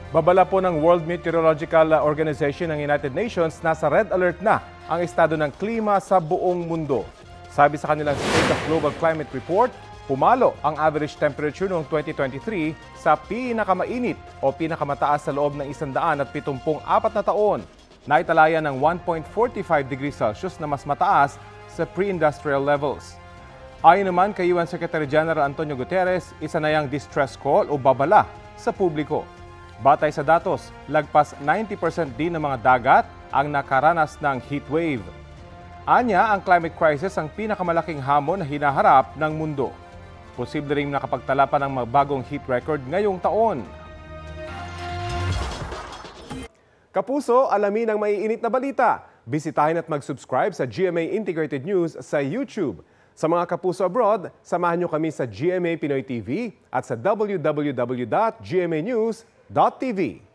Babala po ng World Meteorological Organization ng United Nations, nasa red alert na ang estado ng klima sa buong mundo. Sabi sa kanilang State of Global Climate Report, pumalo ang average temperature noong 2023 sa pinakamainit o pinakamataas sa loob ng 174 na taon. Naitalayan ng 1.45 degrees Celsius na mas mataas sa pre-industrial levels. Ayon naman kay UN Secretary General Antonio Guterres, isa na yang distress call o babala sa publiko. Batay sa datos, lagpas 90% din ng mga dagat ang nakaranas ng heat wave. Anya, ang climate crisis ang pinakamalaking hamon na hinaharap ng mundo. Posible ring nakapagtala pa ng bagong heat record ngayong taon. Kapuso, alamin ang maiinit na balita. Bisitahin at mag-subscribe sa GMA Integrated News sa YouTube. Sa mga kapuso abroad, samahan nyo kami sa GMA Pinoy TV at sa www.gmanews.tv.